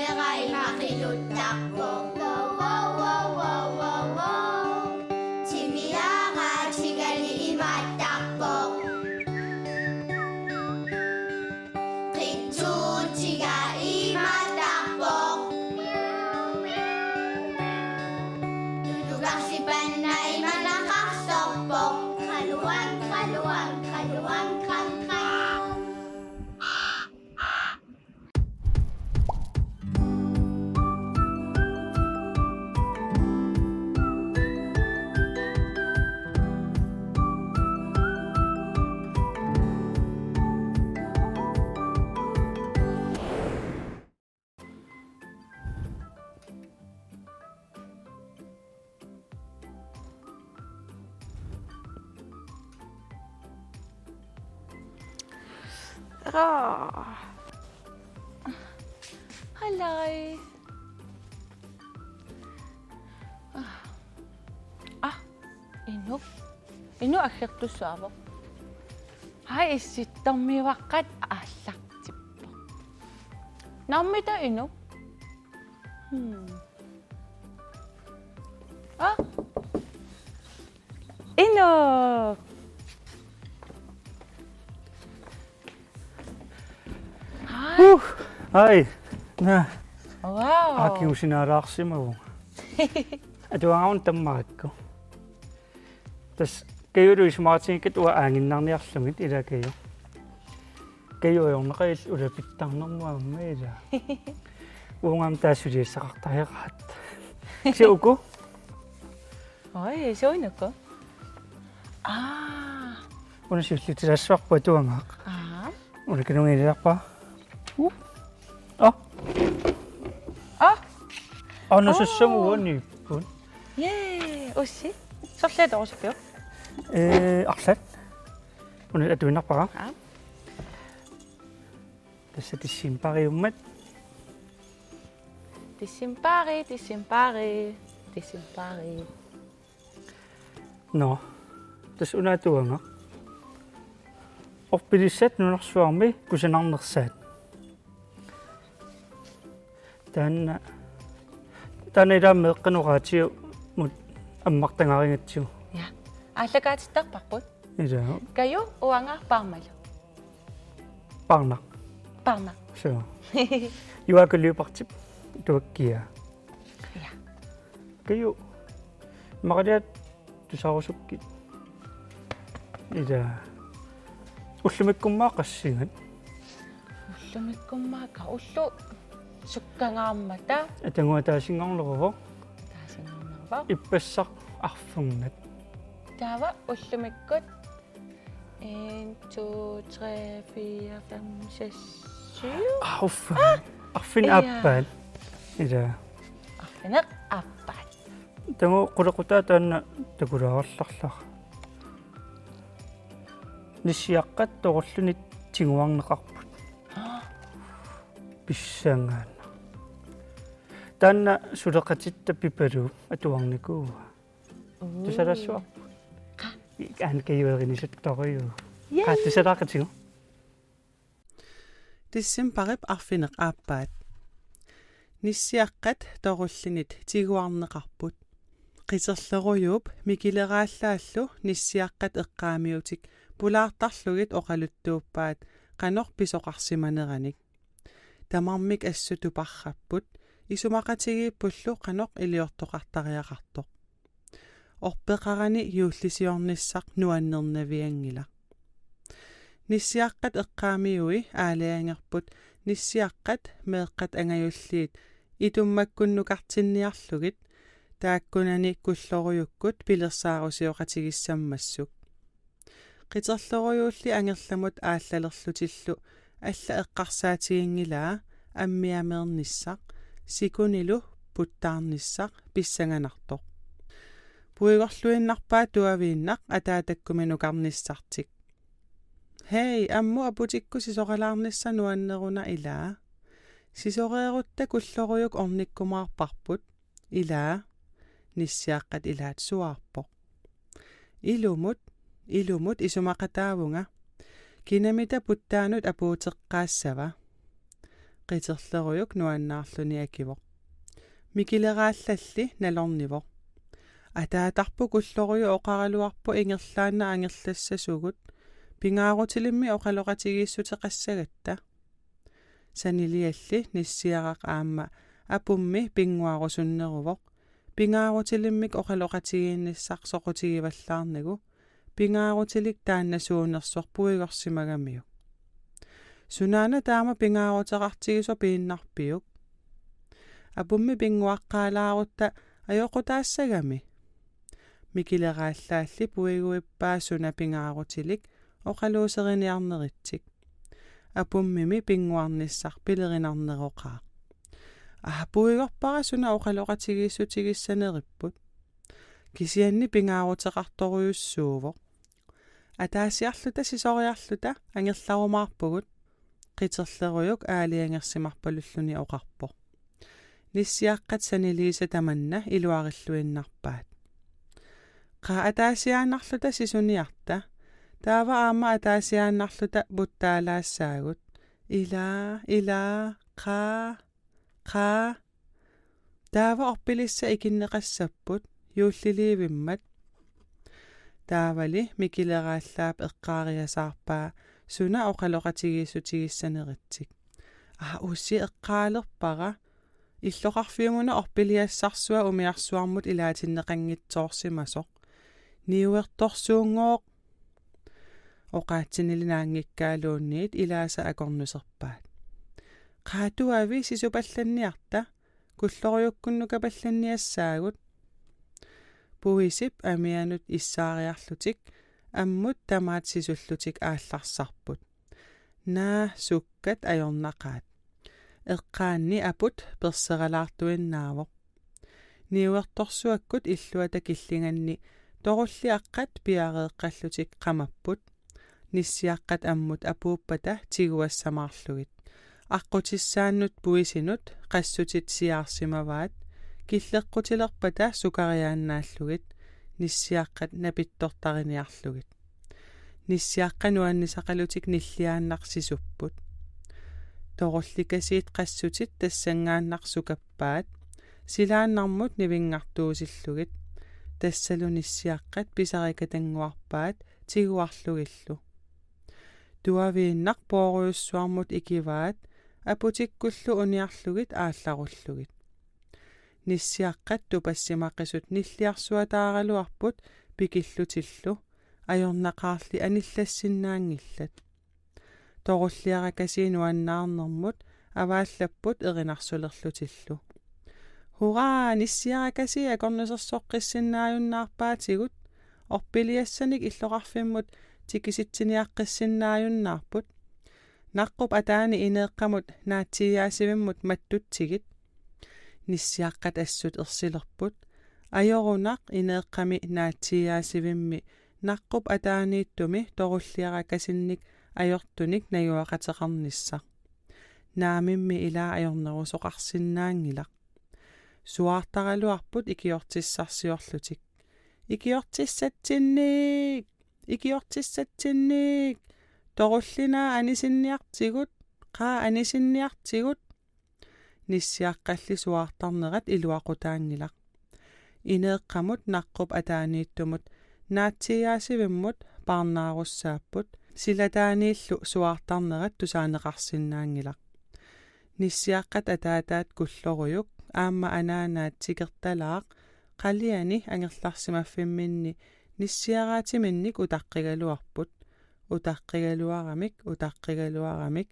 Mikileray makiluttakbo wow wow wow wow wow wow Timiyaga chigali imatakbo Qitsu chiga imatakbo Dudugak si Panay malakaksokbo Kaluwag, kaluwag, kaluwag, kangkang Hello. Inu аггертуссаава. Хай исситтормиваққат ааллартиппо. Наммита ину. Ину. Hej. Nå. Wow. Akiusinaaraarsimagu. Atuangaun tammaakku. Tas kayuruis maatinkit ua aanginnarniarlungit ilakayu. Kayuyorneqail ulapittarnermuammaila. Uungam taasuliissaqartariaqaat. Siuku? Oi, soinukko. Unasiullutilassarpu atuangaaq. Unakinungilarpa. Nusussamuuniippun. Yay, ussi. Sorlaatorsapio. Arsat. Unat atuinarpara. Tässä tissimpariummat. Tissimpari. No. Tas unatuanga. Orpilissat nunarsuarmi kusanarnersaat. Tana meqqanuqaatiu mut ammartangaringatsiu. Ja. Allakaatittarparput. Ila. Kayu uangaarpaarmalu. Parna. So. Yuakalliupartip tuakkia. Ja. Kayu. Maqaliat tusarusukkit. Ila. Ullumikkummaaqassingat. Ullu sukkangaarmata. Atanguataasingarleruvo. Taasingarnerva. Ippassaq arfungnat. Taava ullumikkut 1 2 3 4 5 6 7. Arfin appaat. Ila. Arfineq appaat. Tangu qulaqutaa taanna takulaarallarlar. Nissiaqqat torullunit tiguarneqarput. Pissangaan. Taanna suleqatitta pipalu atuarnikuuga. Tusalassuarpu. Aan kayuerinissuttoriu. Qaatusalaaqatigu. Tissimparip arfineq aappaat. Nissiaqqat torullinit tiguarneqarput. Qiterleruyuup mikileraallaallu nissiaqqat eqqaamiutik pulaartarlugit oqaluttuuppaat qanor pisoqarsimaneranik. Tamarmik assutuparrapput isumaqatigiippullu qanoq iliortoqartariaqartoq. Orpeqarani yuullisiornissaq nuannernaviangila. Nissiaqqat eqqaamiui aalaangerput nissiaqqat meeqqat angajulliit itummakkunnukartinniarlugit taakkunani kulloruyukkut pilersaarusioqatigissammassuk. Qiterleruyuulli angerlamut aallalерlutillu alla eqqarsaatigiнгилаа аммиамернissaq sikunilu puttaarnissaq pissanganartoq. Puigorluinnarpaa tuaviinnaq ataatakkuminukarnissartik. Hei, ammu aputikku sisoqalaarnissa nuanneruna ilaa. Sisoreerutta kulloruyuk ornikkumaarparput ilaa nissiaqqat ilaat suarpoq. Ilumut isumaqataavunga. Kinamita puttaanut apuuteqqaassava. qiterleruyuk nuannaarluni akivoq mikileraallалли налорнивоq атаатарпу куллоруйу оқаралуарпу ингерлаана ангерлассасугут пингаарутилимми оқалоқатигииссутеқассагатта санилиалли ниссиарақ аама апумми пингуарусуннерувоқ пингаарутилиммик оқалоқатигиинниссарсоқутигиваллаарнагу пингаарутилик тааннасуунерсуарпуигорсимагамиу сунаана таама пингаарутеқартигисо пииннарпиук апумми пингуаққаалаарутта аёқутаассагами микилерааллаалли пуигуиппаа суна пингаарутилик оқалуусериниарнеритсик апуммими пингуарниссар пилеринарнероқаа пуигорпара суна оқалоқатигииссутигиссанериппут кисианни пингаарутеқарторуйуссуувоқ атаасиарлута сисориарлута ангерларумаарпугут qiterlerujuk аалиангерсимарпалуллуни оқарпо ниссиаққат санилииса таманна илуариллуиннарпаат qa атаасиааннарлута сисуниарта таава аама атаасиааннарлута буттаалаассаагут ила qa таава орпилисса икиннеқассаппут юуллиливиммат таавали микилерааллаап эққаариасаарпаа суна оқалоқатигииссутигиссанеритсик усси эққаалерпара иллоқарфиумуна орпилиассарсуа умиарсуармут илаатиннеқангитсоорсимасоқ ниуерторсуунгооқ оқаатсинилинаангиккаалуунниит илааса акорнусерпаат qaatuavi sisupallanniarta kulloriukkunnukaballanniassaagut puisip amianut issaariarlutik ammut tamaat sisullutik aallarсарпут naa sukkat ajornaqaat eqqaanni aput perseralaartuinnaavoq niuertorsuakkut illuata killinganni torulliaqqat piareeqqallutik qamapput nissiaqqat ammut apuuppata tiguassamaarlugit аққутиссааннут пуисинут qassуtit siaarsimavaat киллеққутилерпата сукариааннааллугит ниссиаққат напиттортарниарлугит ниссиаққануаннисақалутик ниллиааннарсисуппут торулликасиит qassуtit тассангааннарсукаппаат силааннармут нивингартуусиллугит тассалу ниссиаққат писарикатангуарпаат тигуарлугиллу туавииннар пооруйуссуармут икиваат апутиккуллу униарлугит аалларуллугит ниссиаққат тупассимаққисут ниллиарсуатааралуарпут пикиллутиллу ajornaqaarli anillassinnaangillat torulliarakasiinuannаарnermut avaallapput erinarsulerlutillu huraa nissiarakasi akornusersoqqissinnaajunnaarpaatigut orpiliassanik illoqarfimmut tikisittiniaqqissinnaajunnaarput naqqup ataani ineeqqamut naatsiyaasivimmut mattutsigit nissiaqqat assut ersilerput ajorunaq ineeqqami naatsiyaasivimmi naqqup ataaniittumi torulliarakasinnik ajortunik najuaqateqarnissa naamimmi ilaa ajornerusoqarsinnaangilaq suartaraluarput ikiortissarsiorlutik ikiortissatsinnik torullinaa anisinniartigut qaa anisinniartigut nissiaqqalli suartarnerat iluaqutaangilaq ineeqqamut naqqup ataaniittumut naatsiyaasivimmut parnaarussaaput silataaniillu suartarnerat tusaaneqarsinnaangilaq nissiaqqat ataataat kulloruyuk aamma anaanaat sikertalaaq qaliani angerlarsimaffiminni nissiaraatiminnik utaqqigaluaramik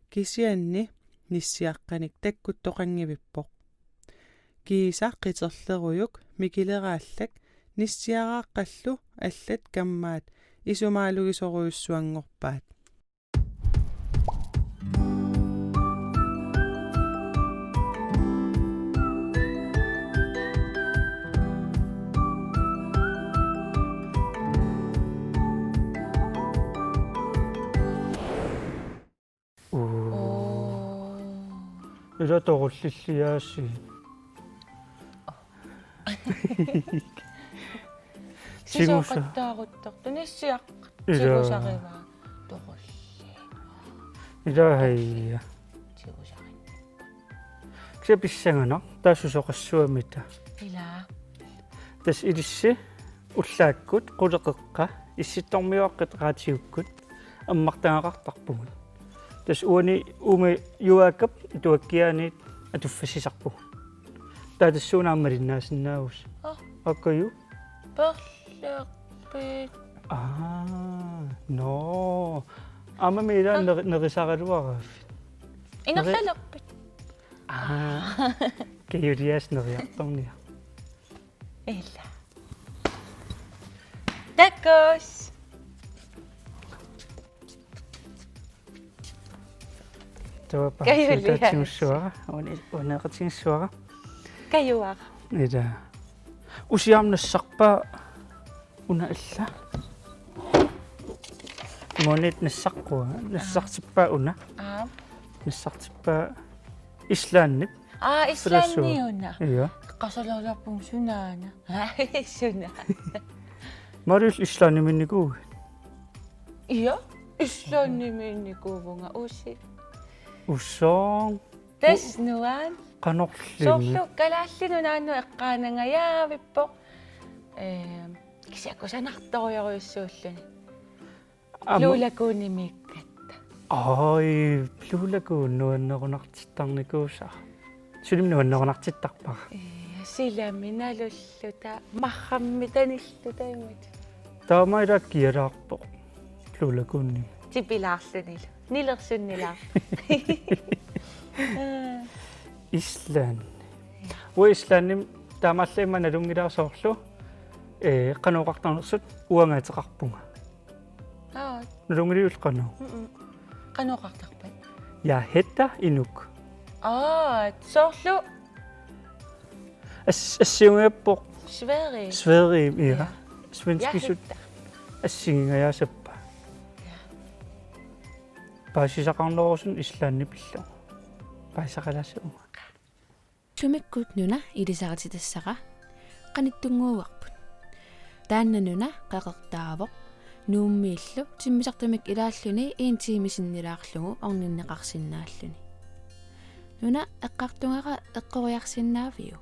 kisianni nissiaqqanik takkuttoqangivippoq kiisa qiterleruyuk mikileraalak nissiaraaqqallu allat kammaat isumaalugisoruyussuangorpaat ила торуллиллиааси сисоқаттаарутторtu ниссиақ тигусариваа торулли илаахайя тигусарин ксаписсангана таасусоқассуамита ила тас илисси уллааккут қулеқеққа исситтормиуаққит раатиуккут аммартаагартарпугут тас уани уми юаакап туаккианиит атуффасисарпуг таатассуунааммалиннаасиннаагус аккаю перлерпит но амамида нерисаралуараф ингерлалерпит кеюриас нериарторниа ила такос топа Кеюриас. ситатсиуссуара унеқатингссуара каюар ида усиарнассарпаа уна илла монит нассаққуа нассартиппаа уна нассартиппаа ислааннит исланниуна иа qasalaulapum sunaana suna марил ислааниминникуу iya исланниминникуувнга уси уссоо таснуан канорлими сорлу калааллинунаанну эққаанангаяавиппо кисакусанарториориуссууллуни луулакуунимиккатта ай плуулагуун нуаннерунартиттарникууса сулимнуаннерунартиттарпара силаминалуллута маррамми таниллутаиммат таамаилааккиалаарпо плуулагуунни типилаарлунилу нилерсуннилаар ислаан уислаанним таамааллаимма налунгилаасоорлу канооқартарнерсут уангаатеқарпунга налунгилиул каноо канооқартарпат я хетта инук соорлу ассиунгаппо Sverige Sverige ja svenskisut ассигингаяасаппа паасисақарнерусун ислаанни пиллу паасақалаасуунга сумиккут нуна илисаратитассаqa qanittungguuarput тааннануна qaqertaavoq nuummiillu timmisartumik ilaalluni iin tiimisиннилаарлугу орниннеқарсиннааллуни нуна эққартунгаqa эққориарсиннаавиу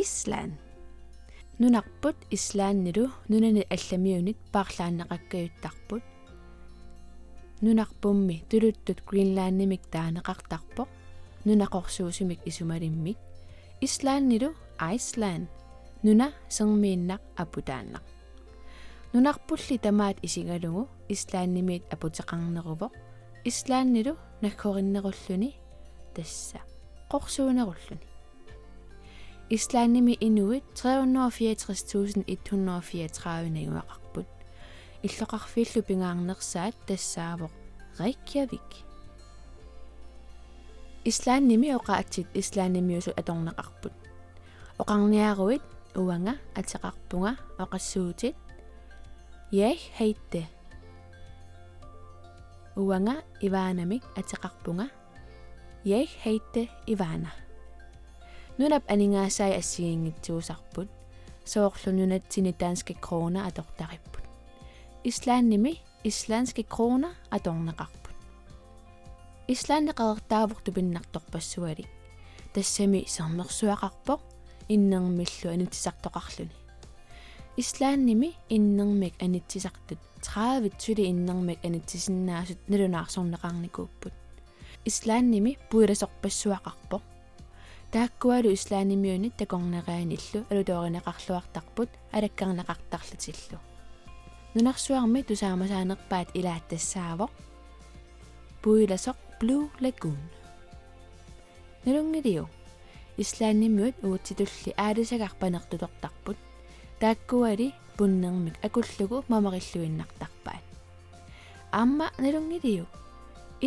Island нунарпут ислааннилу нунани алламиунит paarlaannaqakkayuttarput нунарпумми тулуттут Greenlandнимик таанеқартарпоқ нунақорсуусимик исумалиммик ислааннилу Iceland нуна сермииннақ апутааннақ нунарпулли тамаат исигалугу ислааннимиит апутеқарнерувоқ ислааннилу наккориннеруллуни тасса қорсуунеруллуни ислаанними инуит 364.134 нагуақарпут иллоқарфииллу пингаарнерсаат тассаавоқ Reykjavik ислаанними оқаатсит ислааннимиусу аторнеқарпут оқарниаруит уанга атеқарпунга оқассуутит яах хейте уанга иваанамик атеқарпунга яах хейте иваана нунап анингаасай ассигингитсуусарпут соорлунунатсини таански крона атортариппут ислаанними исландски крона аторнеқарпут ислааннеқаертааворту пиннарторпассуалик тассами сарнерсуақарпоқ иннермиллу анитсисартоқарлуни ислаанними иннермик анитсисартут 30 тули иннермик анитсисиннаасут налунаарсорнеқарникууппут ислаанними пуиласорпассуақарпоқ тааккуалу ислаанимиунит такорнерааниллу алуторинеқарлуартарпут алаккарнеқартарлутиллу нунарсуарми тусаамасаанерпаат илааттассаавоқ пуиласоқ Blue Lagoon налунгилиу ислаанимиут уутситулли аалисагарпанертутортарпут тааккуали пуннермик акуллугу мамариллуиннартарпаат аама налунгилиу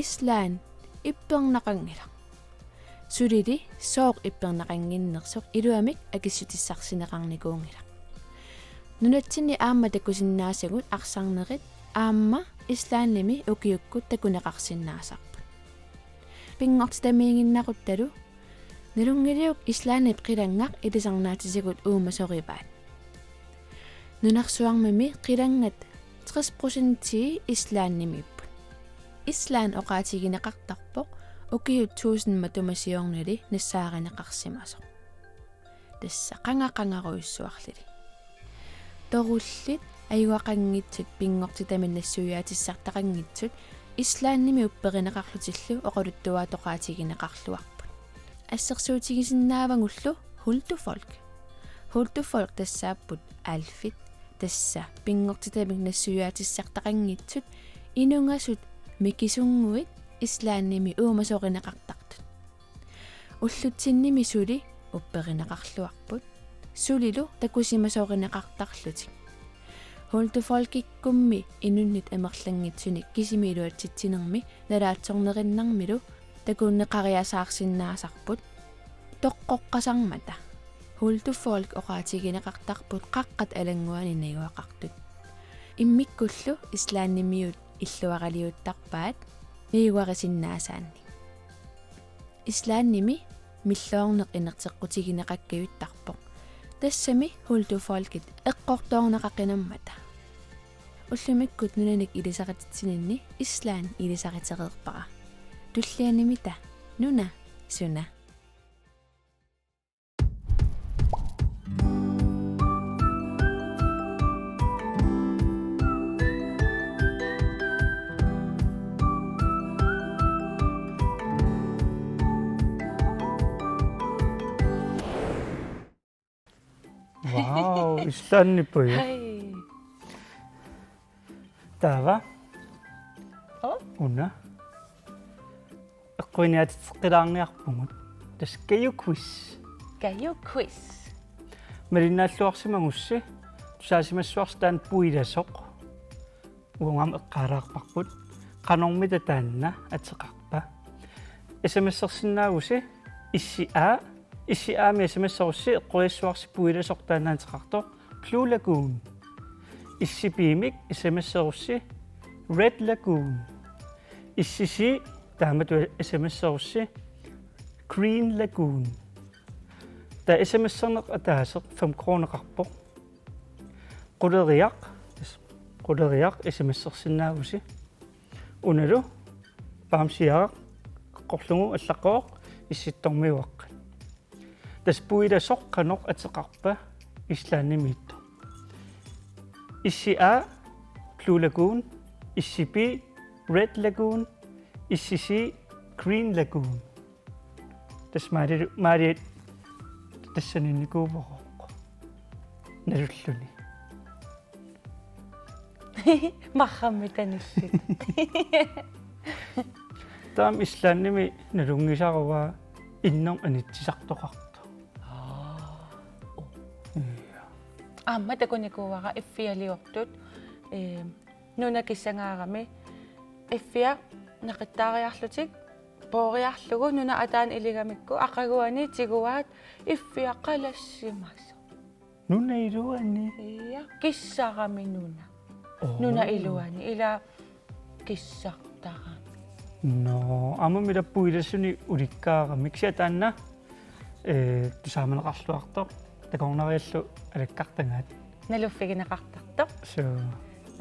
ислаан иппернақангила сулили сооқ иппернақангиннерсоқ илуамик акиссутиссарсинеқарникуунгила нунатсини аама такусиннаасагут арсарнерит аама ислаанними укиуккут такунеқарсиннаасарпут пингортитамиингиннақутталу налунгилиук ислааннип қилангақ илисарнаатисигут уумасориваат нунарсуармими қилангат 30% ислааннимиппут ислаан оқаатигинеқартарпоқ Ukiut 1000 matumasiornali nassaarinaqarsimasoq. Tassa qangaqangaruissuarlili. Torullit ayuaqanngitsut pingortitamin nassuyaatissartaqanngitsut islaannimi upperinaqarlutillu oqaluttuaatoqaatigineqarluarput. Assersuutigisinnaavangullu hultufolk. Hultufolk tassaapput alfit tassa pingortitamin nassuyaatissartaqanngitsut inungasut mikisunguit islaannimi uumasoqinaqartartut. Ullutsinnimi suli upperinaqarluarput. Sulilu takusimasoqinaqartarlutik. Hultufolkikkummi inunnit amerlangitsunik kisimiluatsitsinermi nalaatsornerinnarmilu takunneqariasaarsinnaasarput toqqoqqasarmata. Hultufolk oqaatigineqartarput qaqqat alanguani nayuaqartut. Immikkullu islaannimiut illuaraliuttarpaat niuarisinnaasаанни. Islaannimi миллоорнеқ инертеққутигинеқаккиуттарпоқ тассами hultufolkit эққорторнеқақинаммата уллумиккут нунаник илисақатитсининни ислаан илисақитерерпара туллианимита нуна суна Вау, ислаанниппуи. Hej. Тава. Уна. Эққуиниатитеққилаарниарпугут. Таскаю quiz. Gayo quiz. Малиннааллуарсимагусси. Тусаасимассуарстаан пуиласоқ. Уангам эққалаарпарпут. Қанормита таанна атеқарпа. SMS-серсиннаагуси issиа issиаами SMS-сорусси эққуиссуарси пуиласоқ тааннаатеқартоқ Blue Lagoon. Issipimik SMS-сорусси Red Lagoon. Issisi таамату SMS-сорусси Green Lagoon. Та SMS-сорнеқ атаасеқ 5 кронеқарпоқ. Quleriaq SMS-серсиннаагуси. Уналу паамсиаақ qoqlungu allaqoq issittormiuaqqa taspuilasoq qanoq ateqarpa islaannimiittu issia Blue Lagoon issipi Red Lagoon issisi Green Lagoon tasmaari tassaninikuuvoq nalulluni Marrammitanussit. Taam islaannimi nalungisarua innerm anitsisartoqartu. Amma takunikuara iffialiortut nuna kissangаарami iffia naqittaariarlutik pooriarlugu nuna ataan iligamikku aqaguani tiguaat iffia qalassimaso. Nuna iluani. Ja kissarami nuna. Nuna iluani ila kissartara. No, amma mida puilasuni ulikkaarami ksiataanna tusaamanaqarluartoq takornariallu alakkartangaat. Naluffigineqartartoq. So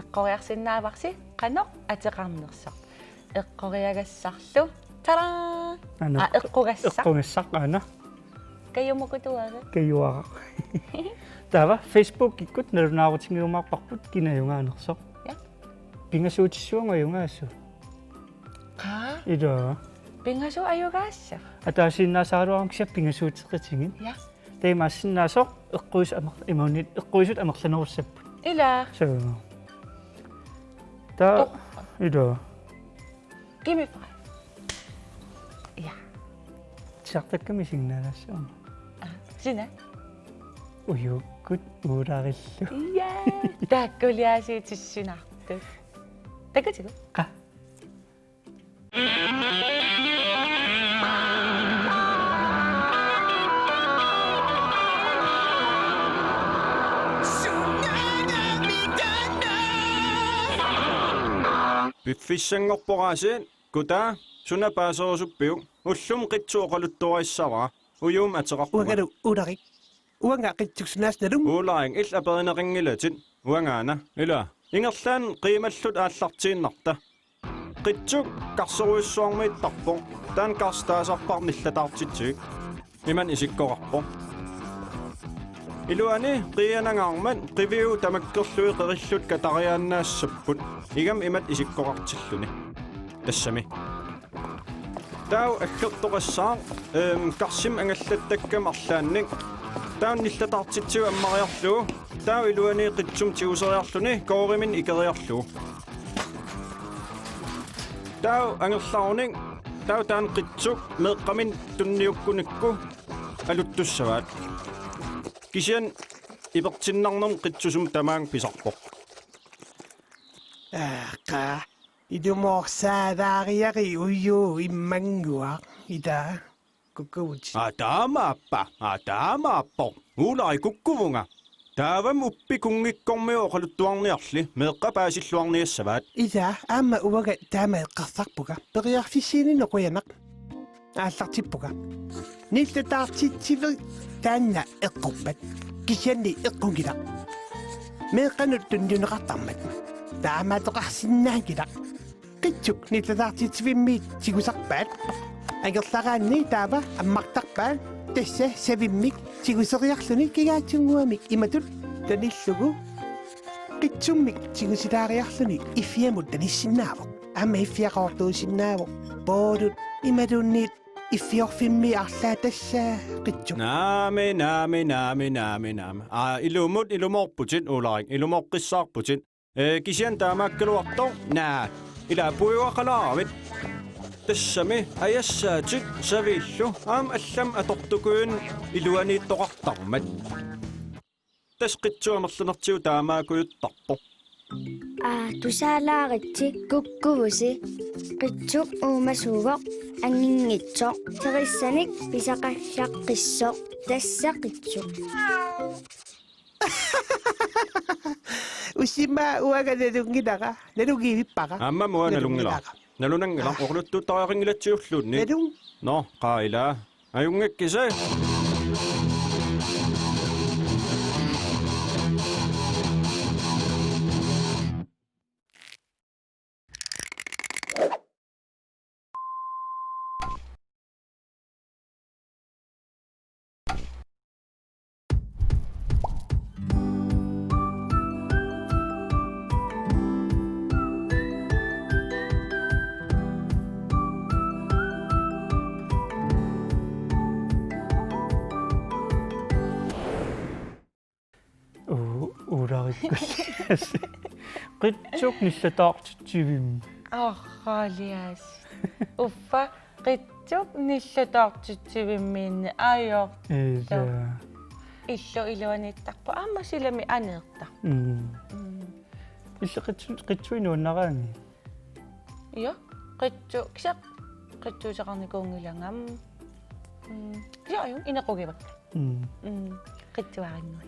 Eqqoriarsinnaavarsi qanoq ateqarnersoq. Eqqoriagassarlu taraa. Eqqugassa. eqqungassaqaana Kayumukutuara. kayuara. Tava Facebook ikkut nalunaarutingiumaarparput kinajungaanersoq. Ja. Pingasuutissuungajungaasu. Qa Ida pingasu ayugaassa. атаасиннаасааруарам кися пингасуутеққитигин Ja. таимаассиннаасоқ эққуис имаунит эққуисут амерланеруссаппут Ila so та ида give me 5. Ja. сартакками сигнаалассаа Sina. уюккут уураариллу Ja. Takkuliaasiitissinartu. Takutigu. қа Piffissangorporaasiin kutaa suna paasoorusuppiu ullum qitsuoqaluttuarissara uyuum ateqarpuma Uangalu udarik. Uanga qitsuksnaasnalum. uularing illa perineringilatit uangaana ila ingerlaan qiimallut aallartiinnarta qitsuk qarsoruissuarmiittarpo taan qarstaasarpar nillatартитсиг иман исиккоqarpo илуани qianangaarman qiviu tamakkerlui qerillut katariaannaassapпут игам имат исиккоqartilluni тассами тау аллертоqassаа карсим ангаллаттаккам арлаанник таун ниллатартитсиу аммариарлуу тау илуани qitsum tiuseriarluni koorimин икериарлуу тау ангерлаарунин тау таан qitsuk meeqqamin tunniukkunikku алуттуссаваат кисиан иперсиннарнерм qitsusum tamaang pisarpoq Qa idumorsaadaariari uyu immangua ida kukuuti. таамааппо уулари куккувунга таавам уппи кунгиккормиу оқалуттуарниарли меэққа паасиллуарниассаваат Ida amma uwaga taama eqqarsarpuga periarfissiini noquyanaq ааллартиппуга ниллатаартитсивер таанна эққуппат кисианни эққугила меэққанут туннунеқартармат таамаатоқарсиннаакила qitsuk nillataartitsivimmiit sigusarpaat агерлараанни таава аммартарпаат тасса савиммик сигусериарлуни кигаатсунгуамик иматут таниллугу qitsumмик сигусилаариарлуни иффиамут таниссиннаавоқ ама иффиақаортуусиннаавоқ боодут имадунниит иффиорфимми арлаа тассаа qitsuk наами илуморпутит ууларик илумоққиссаарпутит кисиан таамааккалуартор наа ила пуйуақалааравит тассами аяссаатит савииллу аам аллам атортукуин илуанииттоқартармат тас qitsuamерлунартиу таамаакуйуттарпо тусаалааritsi куккувуси qitsuk уумасуугоq ангингитсоq терissаник писақаллаққиссоq тасса qitsuk усима уага налунгилара налугивиппара амма муа налунгила налунангила оқлуттуттарингилатсиуллуунни налун но qaila аюнгаккиса qitsuk nillataartitsivimmi арраалиас уффа qitsuk nillataartitsivimmiinni аёр иса иллу илуаниттарпу аама силами анеэртар qitsuinuunнераани я qitsu кисақ qitsuusaqarникуунгилангам яаюн инеқугивак qitsuариннуи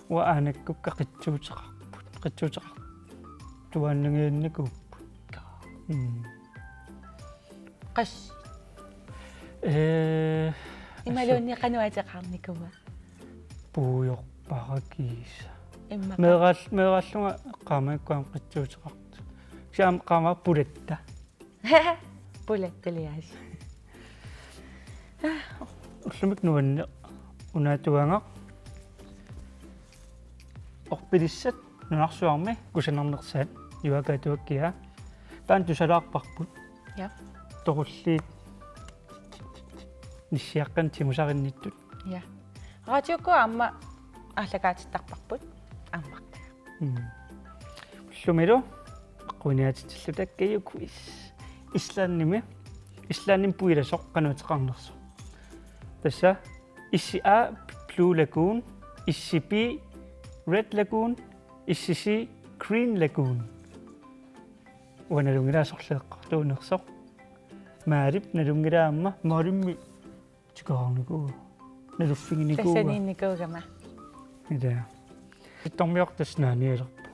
уаанаккукка qitsuutеқарпут туаннагиинникууппут qas ималуунни qanуатеқарникума puuyorparakiisa имма meerallunga qaamaakkuam qitsuutеқарт сиам qaama pulatta пулатталиас уллумик нуанне унаатуанга орпилиссат нунарсуарми кусанарнерсаат юакаатуаккиа таан тусалаарпарпут я торуллиит ниссиаққан тимусаринниттут я радиоко амма аллагаатиттарпарпут аммарта уллумилу quuniatitillutakkayukuis ислаанним пуиласоқ qanutеқарнерсо тасса исси а Blue Lagoon исси би Red Lagoon исси Green Lagoon уаналунгилаасорлеэққартуунерсоқ маалип налунгилаамма маалимми тикаарникуу налуффигиникуу тассанинникуугама ида иттормиортаснааниалерпа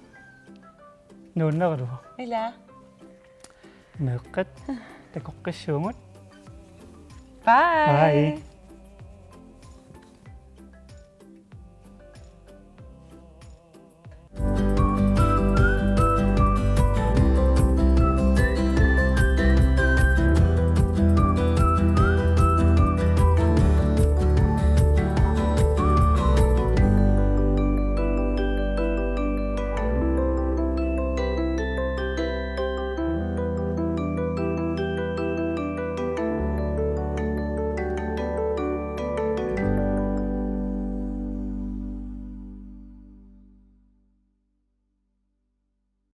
нууннералуа ила меэққат такоққиссуумут bye bye